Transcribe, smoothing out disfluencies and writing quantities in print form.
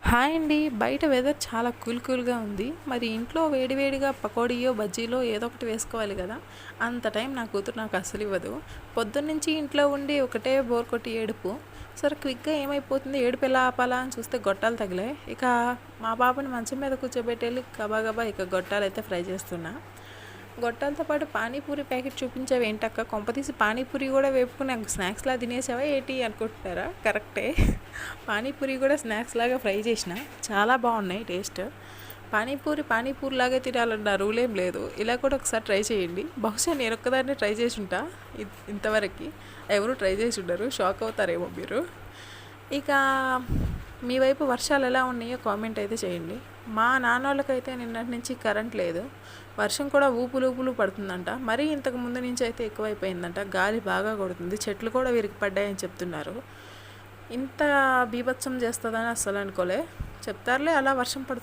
Hi అండి. బయట weather చాలా కూల్‌గా ఉంది. మరి ఇంట్లో వేడివేడిగా పకోడీయో, బజ్జీలో ఏదో ఒకటి వేసుకోవాలి గదా! అంత టైం నా కూతురు నాకు అస్సలివ్వదు. పొద్దున్నుంచి ఇంట్లో ఉండి ఒకటే బోర్ కొట్టి ఏడుపు. సరే క్విక్‌గా ఏమైపోతుంది, ఏడుపు ఎలా ఆపాలా అని చూస్తే గొట్టాలు తగిలాయి. ఇక మా పాపని మంచం మీద కూర్చోబెట్టెళ్ళి గబగబా ఇక గొట్టాలైతే ఫ్రై చేస్తున్నా. గొట్టాలతో పాటు పానీపూరి ప్యాకెట్ చూపించావేంటక్క, కొంపతీసి పానీపూరి కూడా వేపుకుని స్నాక్స్లా తినేసావా ఏంటి అనుకుంటున్నారా? కరెక్టే. పానీపూరి కూడా స్నాక్స్ లాగా ఫ్రై చేసిన చాలా బాగున్నాయి టేస్ట్. పానీపూరి లాగే తినాలన్న రూల్ ఏం లేదు. ఇలా కూడా ఒకసారి ట్రై చేయండి. బహుశా నేను ఒక్కదాన్ని ట్రై చేసి ఉంటా ఇంతవరకు. ఎవరు ట్రై చేసి ఉండరు, షాక్ అవుతారేమో మీరు. ఇక మీ వైపు వర్షాలు ఎలా ఉన్నాయో కామెంట్ అయితే చేయండి. మా నాన్నోళ్ళకైతే నిన్నటి నుంచి కరెంట్ లేదు. వర్షం కూడా ఊపులు పడుతుందంట. మరీ ఇంతకు ముందు నుంచి అయితే ఎక్కువైపోయిందంట. గాలి బాగా కొడుతుంది, చెట్లు కూడా విరిగి పడ్డాయని చెప్తున్నారు. ఇంత బీభత్సం చేస్తుందని అస్సలు అనుకోలే. చెప్తారులే, అలా వర్షం పడుతుంది.